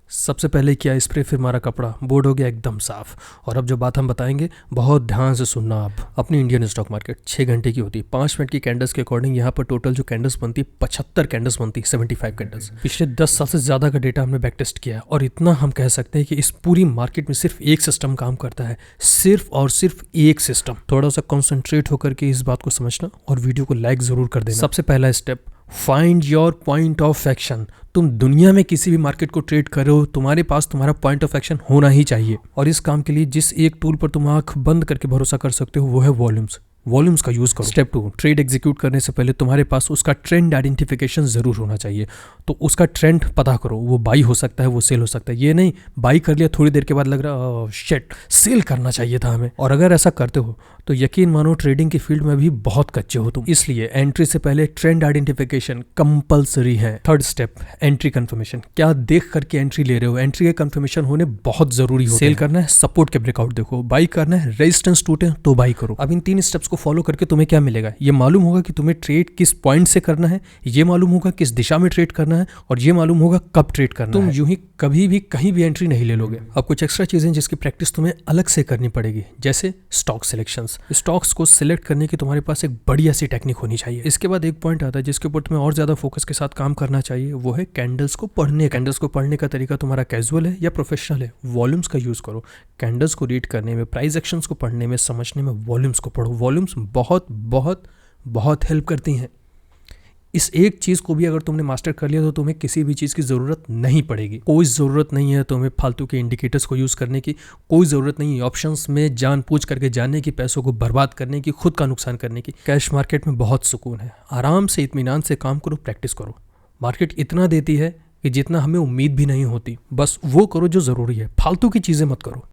सबसे पहले किया स्प्रे, फिर मारा कपड़ा, बोर्ड हो गया एकदम साफ। और अब जो बात हम बताएंगे बहुत ध्यान से सुनना आप। अपनी इंडियन स्टॉक मार्केट 6 घंटे की होती है। 5 मिनट की कैंडल्स के अकॉर्डिंग यहाँ पर टोटल जो कैंडल्स बनती है 75 कैंडल्स बनती है, 75 कैंडल्स। पिछले 10 साल से ज़्यादा का डेटा हमने बैक टेस्ट किया है और इतना हम कह सकते हैं कि इस पूरी मार्केट में सिर्फ एक सिस्टम काम करता है, सिर्फ और सिर्फ एक सिस्टम। थोड़ा सा कॉन्सेंट्रेट होकर के इस बात को समझना और वीडियो को लाइक ज़रूर कर देना। सबसे पहला step, find your point of action. तुम दुनिया में किसी भी मार्केट को ट्रेड करो, तुम्हारे पास तुम्हारा पॉइंट ऑफ एक्शन होना ही चाहिए। और इस काम के लिए जिस एक टूल पर तुम आंख बंद करके भरोसा कर सकते हो वो है वॉल्यूम्स। वॉल्यूम्स का यूज करो। स्टेप 2, ट्रेड एग्जीक्यूट करने से पहले तुम्हारे पास उसका ट्रेंड आइडेंटिफिकेशन जरूर होना चाहिए। तो उसका ट्रेंड पता करो, वो बाई हो सकता है, वो सेल हो सकता है। ये नहीं बाई कर लिया थोड़ी देर के बाद लग रहा शिट सेल करना चाहिए था हमें। और अगर ऐसा करते हो तो यकीन मानो ट्रेडिंग की फील्ड में भी बहुत कच्चे हो तुम। इसलिए एंट्री से पहले ट्रेंड आइडेंटिफिकेशन कंपलसरी है। Third step, entry confirmation. क्या देख करके एंट्री ले रहे हो? एंट्री के कंफर्मेशन होने बहुत जरूरी हो। सेल करना है, सपोर्ट के ब्रेकआउट देखो। बाई करना है, रेजिस्टेंस टूटे तो बाई करो। अब इन 3 स्टेप्स को फॉलो करके तुम्हें क्या मिलेगा? ये मालूम होगा कि तुम्हें ट्रेड किस पॉइंट से करना है, ये मालूम होगा किस दिशा में ट्रेड करना है, और ये मालूम होगा कब ट्रेड करना है। तुम यूं ही कभी भी कहीं भी एंट्री नहीं ले लोगे। अब कुछ एक्स्ट्रा चीजें जिसकी प्रैक्टिस तुम्हें अलग से करनी पड़ेगी, जैसे स्टॉक सिलेक्शंस। स्टॉक्स को सिलेक्ट करने की तुम्हारे पास एक बढ़िया सी टेक्निक होनी चाहिए। इसके बाद एक पॉइंट आता है जिसके ऊपर तुम्हें और ज्यादा फोकस के साथ काम करना चाहिए, वो है कैंडल्स को पढ़ने। कैंडल्स को पढ़ने का तरीका तुम्हारा कैजुअल है या प्रोफेशनल है, वॉल्यूम्स का यूज करो। कैंडल्स को रीड करने में, प्राइस एक्शंस को पढ़ने में, समझने में वॉल्यूम्स को पढ़ो। वॉल्यूम्स बहुत बहुत बहुत हेल्प करती हैं। इस एक चीज़ को भी अगर तुमने मास्टर कर लिया तो तुम्हें किसी भी चीज़ की ज़रूरत नहीं पड़ेगी। कोई ज़रूरत नहीं है तुम्हें फालतू के इंडिकेटर्स को यूज़ करने की, कोई ज़रूरत नहीं है ऑप्शंस में जानबूझ करके जाने की, पैसों को बर्बाद करने की, खुद का नुकसान करने की। कैश मार्केट में बहुत सुकून है, आराम से इत्मीनान से काम करो, प्रैक्टिस करो। मार्केट इतना देती है कि जितना हमें उम्मीद भी नहीं होती। बस वो करो जो ज़रूरी है, फालतू की चीज़ें मत करो।